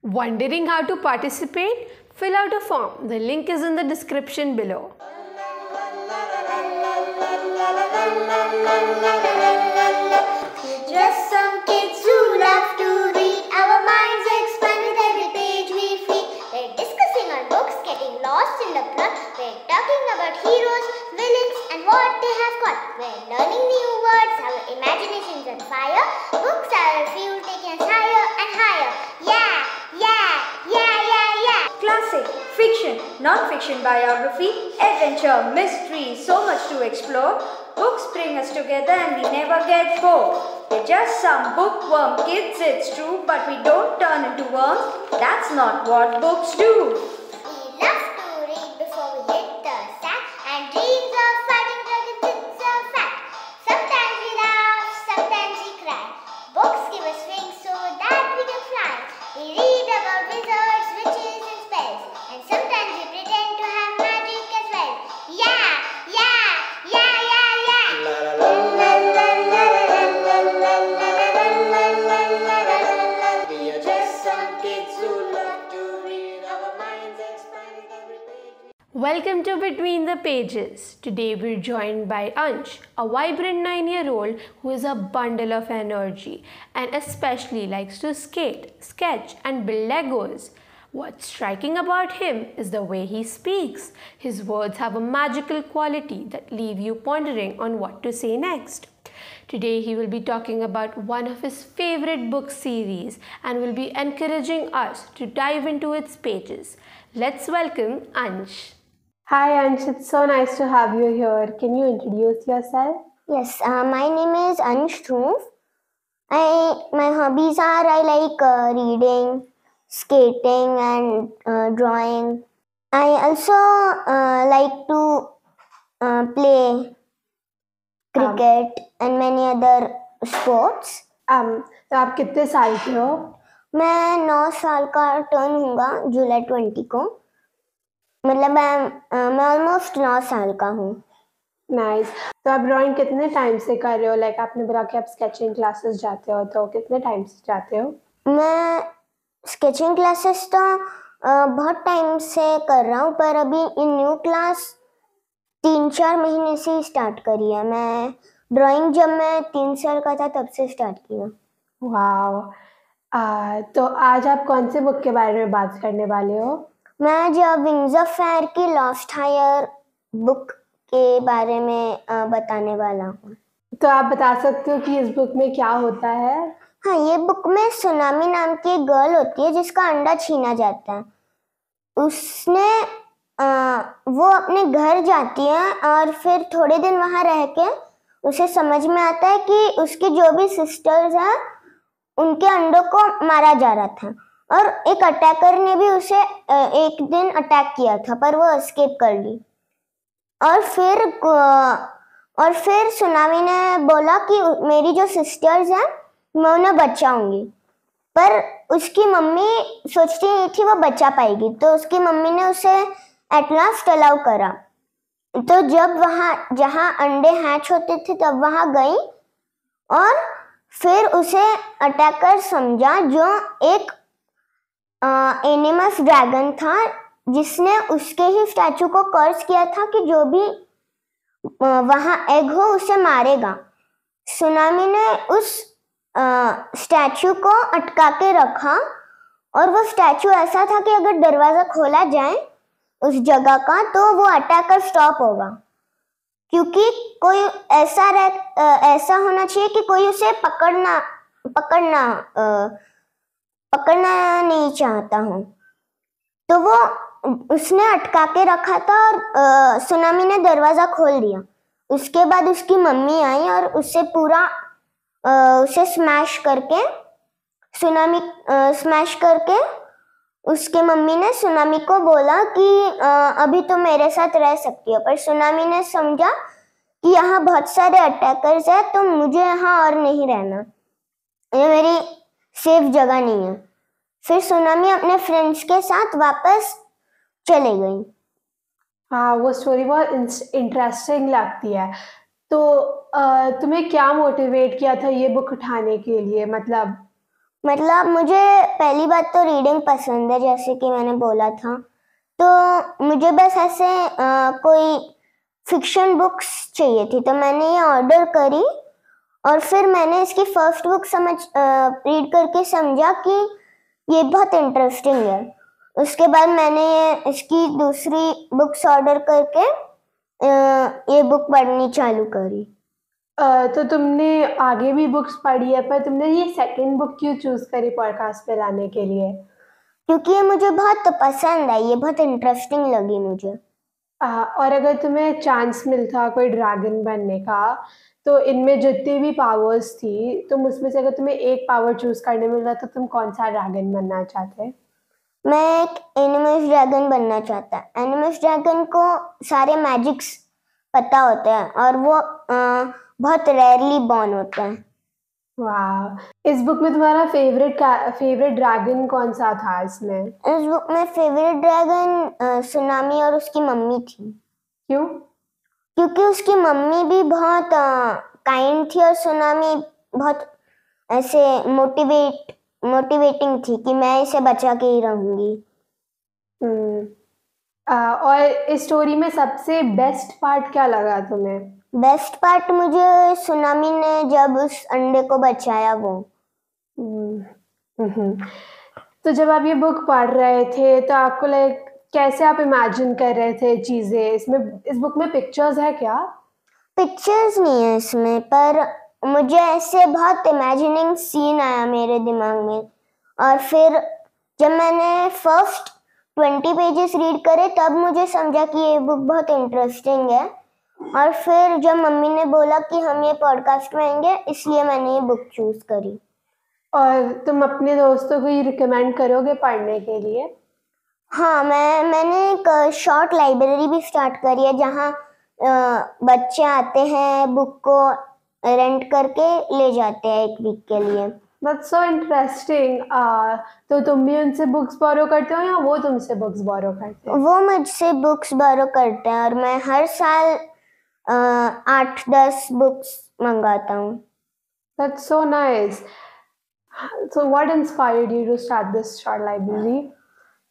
Wondering how to participate? Fill out a form. The link is in the description below. Just some kids who love to read. Our minds expand with every page we feed. We're discussing our books, getting lost in the plot. We're talking about heroes, villains, and what they have got. We're learning new words, our imagination's on fire. Books are a fuel taking us higher and higher. Yeah. Classic, fiction, non-fiction biography, adventure, mystery, so much to explore. Books bring us together and we never get bored. We're just some bookworm kids, it's true, but we don't turn into worms. That's not what books do. We love to read before we hit the sack, and dreams of fighting dragons, it's a fact. Sometimes we laugh, sometimes we cry. Books give us wings so that we can fly. We read about wizards, witches, and spells, and sometimes we pretend to have magic as well. Yeah. We are just some kids who love to read. Our minds expand with every page. Welcome to Between the Pages. Today we're joined by Ansh, a vibrant 9-year-old who is a bundle of energy and especially likes to skate, sketch, and build Legos. What's striking about him is the way he speaks. His words have a magical quality that leave you pondering on what to say next. Today he will be talking about one of his favorite book series and will be encouraging us to dive into its pages. Let's welcome Ansh. Hi Ansh, it's so nice to have you here. Can you introduce yourself? Yes, my name is Ansh Dhruv. My hobbies are I like reading, skating, and drawing. I also like to play cricket and many other sports. तो आप कितने साल के हो? मैं 9 साल का turn होगा जुलाई 20 को. मतलब मैं ऑलमोस्ट 9 साल का हूँ. नाइस. तो आप ड्राइंग कितने टाइम से कर रहे हो? लाइक आपने बोला कि आप स्केचिंग क्लासेस जाते हो, तो कितने टाइम से जाते हो? मैं स्केचिंग क्लासेस तो बहुत टाइम से कर रहा हूँ, पर अभी इन न्यू क्लास 3-4 महीने से ही स्टार्ट करी है. मैं ड्राइंग जब मैं 3 साल का था तब से स्टार्ट किया. वाओ. तो आज आप कौन से बुक के बारे में बात करने वाले हो? मैं आज विंग्स ऑफ फायर की लॉस्ट हायर बुक के बारे में बताने वाला हूँ. तो आप बता सकते हो कि इस बुक में क्या होता है? हाँ, ये बुक में सुनामी नाम की एक गर्ल होती है जिसका अंडा छीना जाता है. उसने वो अपने घर जाती है और फिर थोड़े दिन वहाँ रह के उसे समझ में आता है कि उसकी जो भी सिस्टर्स हैं उनके अंडों को मारा जा रहा था, और एक अटैकर ने भी उसे एक दिन अटैक किया था, पर वो एस्केप कर ली. और फिर सुनामी ने बोला कि मेरी जो सिस्टर्स हैं मैं उन्हें बचाऊंगी, पर उसकी मम्मी सोचती नहीं थी वो बचा पाएगी, तो उसकी मम्मी ने उसे एट लास्ट अलाउ करा. तो जब वहाँ जहाँ अंडे हैच होते थे तब वहाँ गई, और फिर उसे अटैकर समझा जो एक एनिमस ड्रैगन था जिसने उसके ही स्टैचू को कर्स किया था कि जो भी वहाँ एग हो उसे मारेगा. सुनामी ने उस स्टैचू को अटका के रखा, और वो स्टैचू ऐसा था कि अगर दरवाजा खोला जाए उस जगह का तो वो अटैकर स्टॉप होगा, क्योंकि कोई ऐसा होना चाहिए कि कोई उसे पकड़ना नहीं चाहता हो. तो वो उसने अटका के रखा था और सुनामी ने दरवाजा खोल दिया. उसके बाद उसकी मम्मी आई और उसे स्मैश करके उसके मम्मी ने सुनामी को बोला कि अभी तो मेरे साथ रह सकती हो, पर सुनामी ने समझा कि यहाँ बहुत सारे अटैकर्स हैं तो मुझे यहाँ और नहीं रहना, ये मेरी सेफ जगह नहीं है. फिर सुनामी अपने फ्रेंड्स के साथ वापस चले गई. हाँ, वो स्टोरी बहुत इंटरेस्टिंग लगती है. तो तुम्हें क्या मोटिवेट किया था ये बुक उठाने के लिए? मतलब मतलब मुझे पहली बात तो रीडिंग पसंद है, जैसे कि मैंने बोला था। तो मुझे बस ऐसे कोई फिक्शन बुक्स चाहिए थी, तो मैंने ये ऑर्डर करी और फिर मैंने इसकी फर्स्ट बुक रीड करके समझा कि ये बहुत इंटरेस्टिंग है। उसके बाद मैंने इसकी दूसरी बुक्स ऑर्डर करके ये बुक पढ़नी चालू करी। तो तुमने आगे भी बुक्स पढ़ी है, पर तुमने ये सेकंड बुक क्यों चूज करी पॉडकास्ट पे लाने के लिए? क्योंकि ये मुझे बहुत पसंद आई, ये बहुत इंटरेस्टिंग लगी मुझे। और अगर तुम्हें चांस मिलता कोई ड्रैगन बनने का, तो इनमें जितनी भी पावर्स थी, तुम उसमें से अगर तुम्हें एक पावर चूज करने मिलता तो तुम कौन सा ड्रैगन बनना चाहते? मैं एक एनिमस ड्रैगन बनना चाहता। एनिमस ड्रैगन को सारे मैजिक्स पता होते हैं और वो बहुत रेयरली बॉर्न होता है। वाह, इस बुक में तुम्हारा फेवरेट ड्रैगन कौन सा था इसमें? इस बुक में फेवरेट ड्रैगन सुनामी और उसकी मम्मी थी। क्यों? क्योंकि उसकी मम्मी भी बहुत काइंड थी और सुनामी बहुत ऐसे मोटिवेटिंग थी कि मैं इसे बचा के ही रहूंगी। और इस स्टोरी में सबसे बेस्ट पार्ट क्या लगा तुम्हें? बेस्ट पार्ट मुझे सुनामी ने जब उस अंडे को बचाया वो। तो जब आप ये बुक पढ़ रहे थे तो आपको कैसे आप इमेजिन कर रहे थे चीजें? इस बुक में पिक्चर्स है क्या? पिक्चर्स नहीं है इसमें, पर मुझे ऐसे बहुत इमेजिनिंग सीन आया मेरे दिमाग में। और फिर जब मैंने फर्स्ट 20 पेजेस रीड करे तब मुझे समझा कि ये बुक बहुत इंटरेस्टिंग है। और फिर जब मम्मी ने बोला कि हम ये पॉडकास्ट में आएंगे, इसलिए मैंने ये बुक चूज करी। और तुम अपने दोस्तों को ये रिकमेंड करोगे पढ़ने के लिए? हाँ, मैंने एक शॉर्ट लाइब्रेरी भी स्टार्ट करी है जहाँ बच्चे आते हैं, बुक को रेंट करके ले जाते हैं एक वीक के लिए। That's so interesting. तो तुम भी उनसे बुक्स बोरो करते हो या वो तुमसे बुक्स बोरो करते हैं? वो मुझसे बुक्स बोरो करते हैं और मैं हर साल 8-10 बुक्स मंगाता हूँ। That's so nice. So what inspired you to start this short library?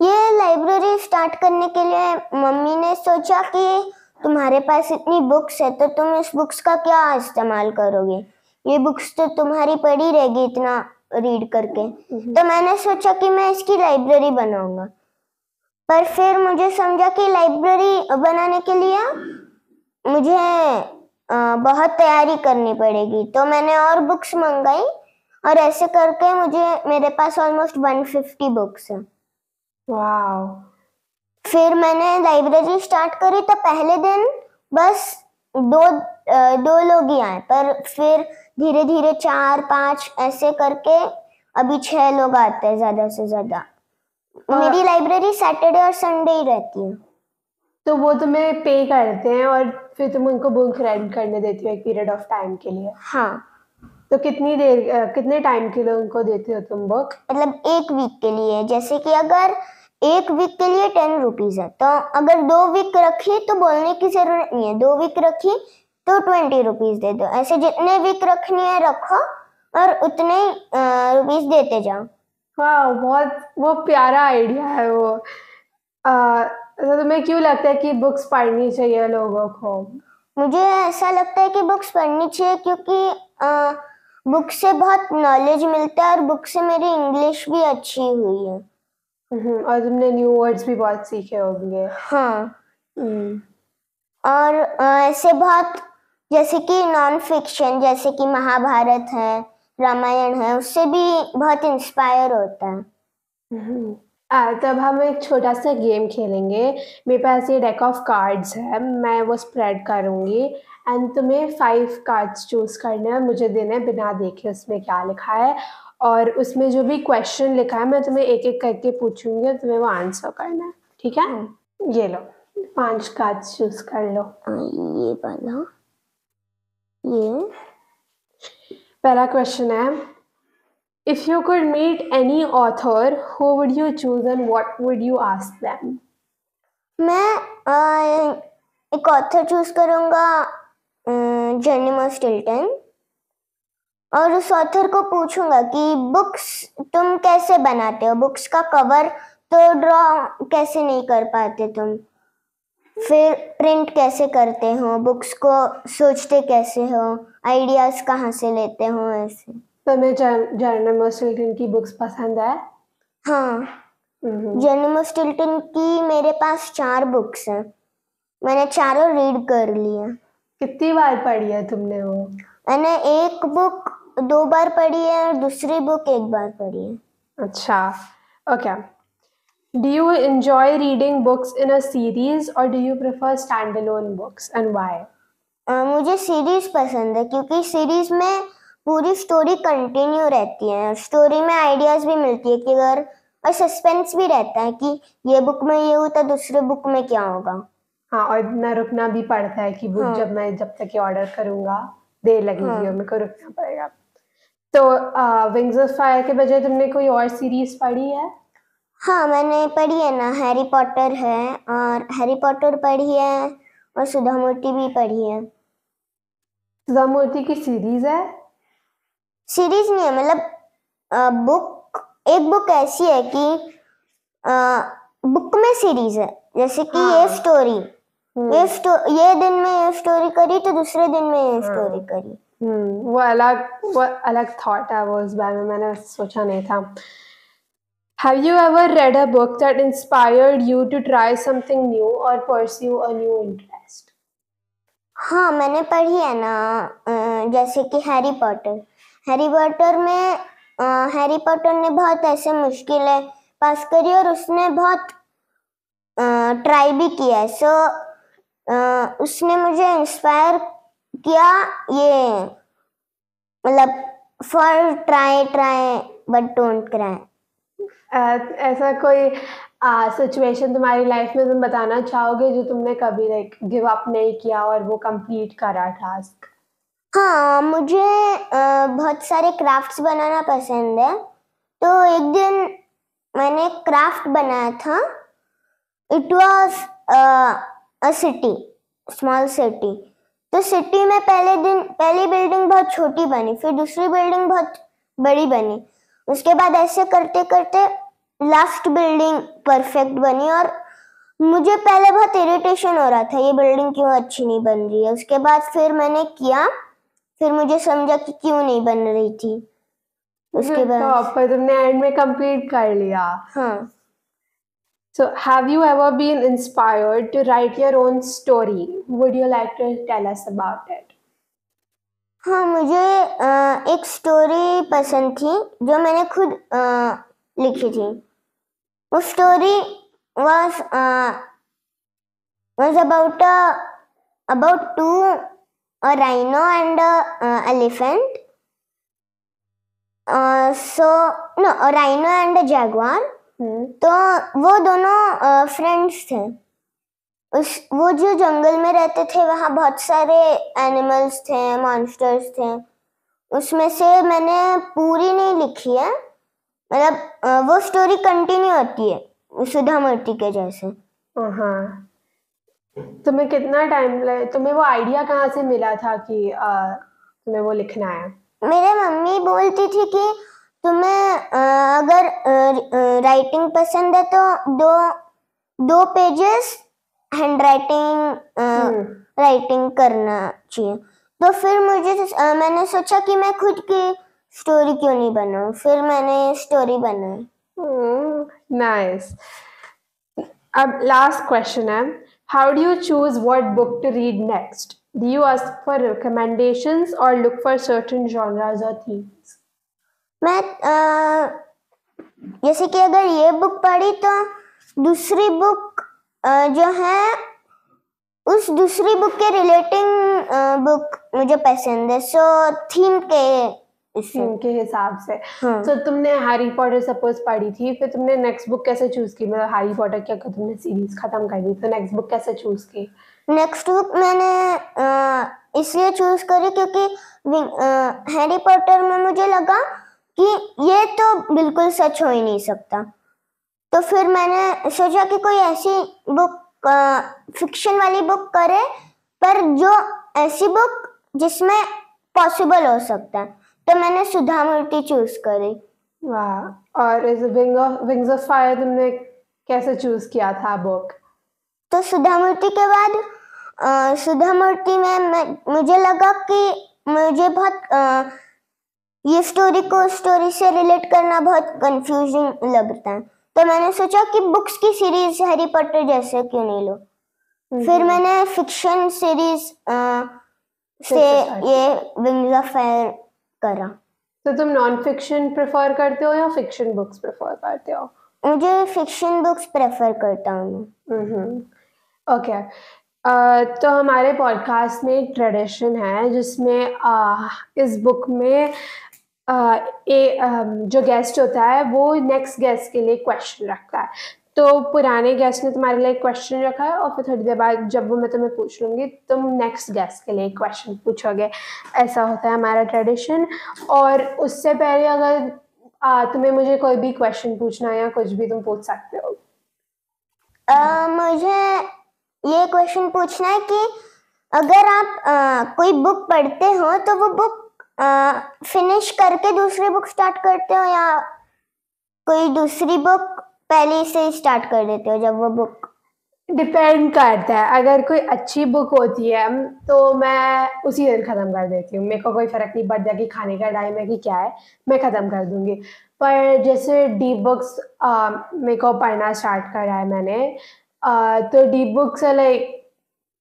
ये लाइब्रेरी स्टार्ट करने के लिए मम्मी ने सोचा कि तुम्हारे पास इतनी बुक्स है तो तुम इस बुक्स का क्या इस्तेमाल करोगे, ये बुक्स तो तुम्हारी पड़ी रहेगी इतना रीड करके। तो मैंने सोचा कि मैं इसकी लाइब्रेरी बनाऊंगा। पर फिर मुझे समझा कि लाइब्रेरी बनाने के लिए मुझे बहुत तैयारी करनी पड़ेगी, तो मैंने और बुक्स मंगाई और ऐसे करके मेरे पास ऑलमोस्ट 150 बुक्स हैं। वाह। फिर मैंने लाइब्रेरी स्टार्ट करी तो पहले दिन बस दो लोग ही आए, पर फिर धीरे धीरे 4-5 ऐसे करके अभी 6 लोग आते हैं ज्यादा से ज्यादा। मेरी लाइब्रेरी सैटरडे और संडे ही रहती है। तो वो तुम्हें पे करते हैं और फिर तुम उनको बुक रेंट करने देती हो एक पीरियड ऑफ टाइम के लिए? हाँ। तो कितने टाइम के लिए उनको देते हो तुम बुक? मतलब एक वीक के लिए। जैसे कि अगर एक वीक के लिए 10 रुपीज है, तो अगर 2 वीक रखी तो बोलने की जरूरत नहीं है, 2 वीक रखी तो 20 रुपीज दे दो। ऐसे जितने वीक रखनी है रखो और उतने रुपीज देते जाओ। हाँ, वो प्यारा आइडिया है वो। तो तुम्हें क्यों लगता है कि बुक्स पढ़नी चाहिए लोगों को? मुझे ऐसा लगता है कि बुक्स पढ़नी चाहिए क्योंकि बुक से बहुत नॉलेज मिलता है और बुक से मेरी इंग्लिश भी अच्छी हुई है। और तुमने न्यू वर्ड्स भी बहुत सीखे होंगे। हाँ। और ऐसे बहुत, जैसे कि नॉन फिक्शन, जैसे कि महाभारत है, रामायण है, उससे भी बहुत इंस्पायर होता है। तब हम एक छोटा सा गेम खेलेंगे। मेरे पास ये डेक ऑफ कार्ड्स है, मैं वो स्प्रेड करूँगी एंड तुम्हें 5 कार्ड्स चूज करने हैं, मुझे देने हैं बिना देखे उसमें क्या लिखा है। और उसमें जो भी क्वेश्चन लिखा है मैं तुम्हें एक एक करके पूछूंगी और तुम्हें वो आंसर करना है, ठीक है? ये लो 5 कार्ड्स चूज कर लो। ये वाला, ये पहला क्वेश्चन है, if you could meet any author, who would you choose and what would you ask them? मैं एक ऑथर चूज करूंगा, जेनिमा स्टिल्टन। और उस ऑथर को पूछूंगा कि बुक्स तुम कैसे बनाते हो, बुक्स का कवर तो ड्रॉ कैसे नहीं कर पाते तुम, फिर प्रिंट कैसे करते हो, बुक्स को सोचते कैसे हो, आइडियाज कहाँ से लेते हो, ऐसे। तुम्हें जेरोनिमस स्टिल्टन की बुक्स पसंद है? हाँ, जेरोनिमस स्टिल्टन की मेरे पास 4 बुक्स हैं, मैंने चारों रीड कर लिया। कितनी बार पढ़ी है तुमने वो? मैंने एक बुक 2 बार पढ़ी है और दूसरी बुक 1 बार पढ़ी है। अच्छा, okay. Do you enjoy reading books in a series or do you prefer standalone books and why? मुझे सीरीज पसंद है क्योंकि सीरीज में पूरी स्टोरी कंटिन्यू रहती है, स्टोरी में आइडियाज भी मिलती है कि अगर, और सस्पेंस भी रहता है कि ये बुक में ये होता दूसरे बुक में क्या होगा। हाँ, और इतना रुकना भी पड़ता है कि बुक हाँ। जब तक ऑर्डर करूंगा देर लगेगी और मेरे को रुकना पड़ेगा। तो विंग्स ऑफ फायर के बजाय तुमने कोई और सीरीज पढ़ी है? हाँ, मैंने पढ़ी है ना, हैरी पॉटर है, और हैरी पॉटर पढ़ी है और सुधा मूर्ति भी पढ़ी है। सुधा मूर्ति की सीरीज है? सीरीज नहीं है, मतलब बुक, एक बुक ऐसी है कि बुक में सीरीज है, जैसे कि ये स्टोरी, ये दिन में ये स्टोरी करी तो दूसरे दिन में ये स्टोरी करी। वो अलग थॉट है वो, इस बारे में मैंने सोचा नहीं था। Have you ever read a book that inspired you to try something new or pursue a new interest? हाँ, मैंने पढ़ी है ना, जैसे कि हैरी पॉटर। हैरी पॉटर में हैरी पॉटर ने बहुत ऐसे मुश्किलें पास करी और उसने बहुत ट्राई भी किया है, सो उसने मुझे इंस्पायर किया, ये मतलब for try but don't cry. ऐसा कोई सिचुएशन तुम्हारी लाइफ में तुम बताना चाहोगे जो तुमने कभी लाइक गिव अप नहीं किया और वो कंप्लीट करा टास्क? हाँ, मुझे बहुत सारे क्राफ्ट्स बनाना पसंद है, तो एक दिन मैंने क्राफ्ट बनाया था। It was a city, small city. तो सिटी में पहली बिल्डिंग बहुत छोटी बनी, फिर दूसरी बिल्डिंग बहुत बड़ी बनी, उसके बाद ऐसे करते करते लास्ट बिल्डिंग परफेक्ट बनी, और मुझे पहले बहुत इरिटेशन हो रहा था ये बिल्डिंग क्यों अच्छी नहीं बन रही है। उसके बाद फिर मैंने किया, फिर मुझे समझा कि क्यों नहीं बन रही थी। उसके बाद तो तुमने एंड में कंप्लीट कर लिया। हाँ। So have you ever been inspired to write your own story? Would you like to tell us about it? हाँ, मुझे एक स्टोरी पसंद थी जो मैंने खुद लिखी थी। वो story was about a rhino and a elephant. A rhino and a jaguar. तो वो दोनों फ्रेंड्स थे। वो जो जंगल में रहते थे वहाँ बहुत सारे एनिमल्स थे, मॉन्स्टर्स थे। उसमें से मैंने पूरी नहीं लिखी है, मतलब वो स्टोरी कंटिन्यू होती है सुधा मूर्ति के जैसे। हाँ, तुम्हें कितना टाइम लगा, तुम्हें वो आइडिया कहाँ से मिला था कि तुम्हें वो लिखना है? मेरे मम्मी बोलती थी कि तुम्हें अगर राइटिंग पसंद है तो दो पेजेस हैंड राइटिंग करना चाहिए। तो फिर मैंने सोचा कि मैं खुद की स्टोरी क्यों नहीं बनाऊं, फिर मैंने स्टोरी बनाई। नाइस। अब लास्ट क्वेश्चन है, how do you choose what book to read next? Do you ask for recommendations और लुक फॉर सर्टेन जॉनर्स और थीम्स? मैं जैसे कि अगर ये बुक पढ़ी तो दूसरी बुक जो है उस दूसरी बुक के रिलेटिंग बुक मुझे पसंद है, सो थीम के हिसाब से। तो तुमने हैरी पॉटर सपोज पढ़ी थी, फिर तुमने नेक्स्ट बुक कैसे चूज की? मतलब हैरी पॉटर क्या तुमने सीरीज खत्म कर दी, तो नेक्स्ट बुक कैसे चूज की? नेक्स्ट बुक मैंने इसलिए चूज करी क्योंकि हैरी पॉटर में मुझे लगा कि ये तो बिल्कुल सच हो ही नहीं सकता। तो फिर मैंने सोचा कि कोई ऐसी बुक, फिक्शन वाली बुक करे, पर जो ऐसी बुक जिसमें पॉसिबल हो सकता है। तो मैंने सुधा मूर्ति चूज करी। वाह। और इस विंग्स ऑफ फायर तुमने कैसे चूज किया था बुक? तो सुधा मूर्ति के बाद सुधा मूर्ति में मुझे लगा कि मुझे बहुत ये स्टोरी को स्टोरी से रिलेट करना बहुत कंफ्यूजिंग लगता है, तो मैंने सोचा कि बुक्स की सीरीज हैरी पॉटर जैसे क्यों नहीं लो। फिर मैंने फिक्शन सीरीज से ये विंग्स ऑफ फायर करा। तो तुम नॉन फिक्शन प्रेफर करते हो या फिक्शन बुक्स प्रेफर करते हो? मुझे फिक्शन बुक्स प्रेफर करता हूँ। ओके। तो हमारे पॉडकास्ट में एक ट्रेडिशन है जिसमें इस बुक में जो गेस्ट होता है वो नेक्स्ट गेस्ट के लिए क्वेश्चन रखता है। तो पुराने गेस्ट ने तुम्हारे लिए क्वेश्चन रखा है और फिर थोड़ी देर बाद जब वो मैं तुम्हें पूछ लूँगी तुम नेक्स्ट गेस्ट के लिए क्वेश्चन पूछोगे। ऐसा होता है हमारा ट्रेडिशन। और उससे पहले अगर तुम्हें मुझे कोई भी क्वेश्चन पूछना है या कुछ भी तुम पूछ सकते हो। मुझे ये क्वेश्चन पूछना है कि अगर आप कोई बुक पढ़ते हो तो वो बुक फिनिश करके दूसरी बुक स्टार्ट करते हो या कोई दूसरी बुक पहले से ही स्टार्ट कर देते हो जब वो बुक? डिपेंड करता है। अगर कोई अच्छी बुक होती है तो मैं उसी दिन ख़त्म कर देती हूँ। मेरे को कोई फ़र्क नहीं पड़ता कि खाने का टाइम है कि क्या है, मैं ख़त्म कर दूँगी। पर जैसे डीप बुक्स मेरे को पढ़ना स्टार्ट करा है मैंने, तो डीप बुक्स लाइक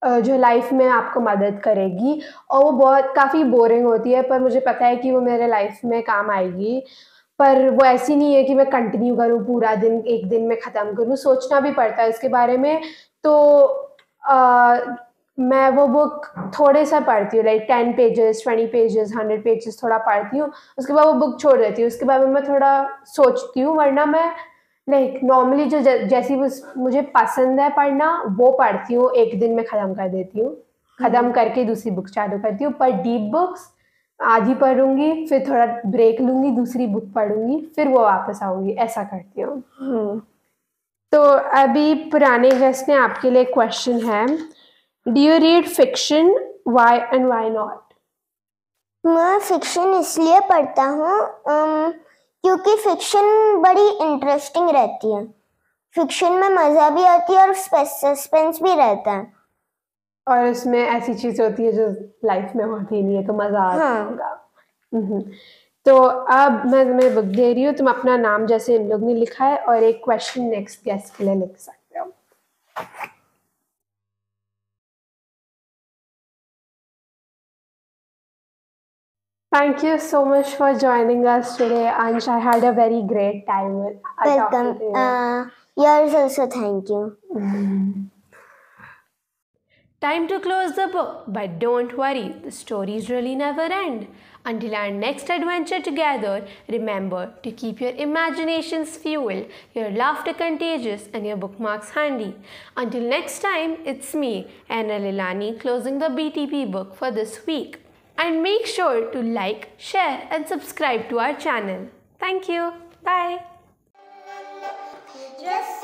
जो लाइफ में आपको मदद करेगी और वो बहुत काफ़ी बोरिंग होती है, पर मुझे पता है कि वो मेरे लाइफ में काम आएगी। पर वो ऐसी नहीं है कि मैं कंटिन्यू करूँ पूरा दिन, एक दिन में ख़त्म करूँ, सोचना भी पड़ता है इसके बारे में। तो मैं वो बुक थोड़े सा पढ़ती हूँ, लाइक 10 पेजेस, 20 पेजेस, 100 पेजेस थोड़ा पढ़ती हूँ, उसके बाद वो बुक छोड़ देती हूँ। उसके बाद मैं थोड़ा सोचती हूँ, वरना मैं लाइक नॉर्मली जो जैसी मुझे पसंद है पढ़ना वो पढ़ती हूँ, एक दिन में ख़त्म कर देती हूँ, ख़त्म करके दूसरी बुक चालू करती हूँ। पर डीप बुक्स आधी पढ़ूंगी, फिर थोड़ा ब्रेक लूँगी, दूसरी बुक पढ़ूंगी, फिर वो वापस आऊँगी, ऐसा करती हूँ। तो अभी पुराने गेस्ट ने आपके लिए क्वेश्चन है, do you read fiction, why and why not? मैं फिक्शन इसलिए पढ़ता हूँ क्योंकि फिक्शन बड़ी इंटरेस्टिंग रहती है। फिक्शन में मज़ा भी आती है और सस्पेंस भी रहता है। और इसमें ऐसी चीज़ होती है जो लाइफ में होती नहीं है, तो मज़ा आता होगा। तो अब मैं तुम्हें बुक दे रही हूँ, तुम अपना नाम जैसे इन लोग ने लिखा है और एक क्वेश्चन नेक्स्ट गेस्ट के लिए लिख सकते हो। Thank you so much for joining us today, Ansh. I had a very great time with Welcome. Yours also, thank you. Time to close the book, but don't worry, the stories really never end. Until our next adventure together, remember to keep your imaginations fueled, your laughter contagious, and your bookmarks handy. Until next time, it's me, Anna Lilani, closing the BTP book for this week. And make sure to like, share, and subscribe to our channel. Thank you. Bye. Just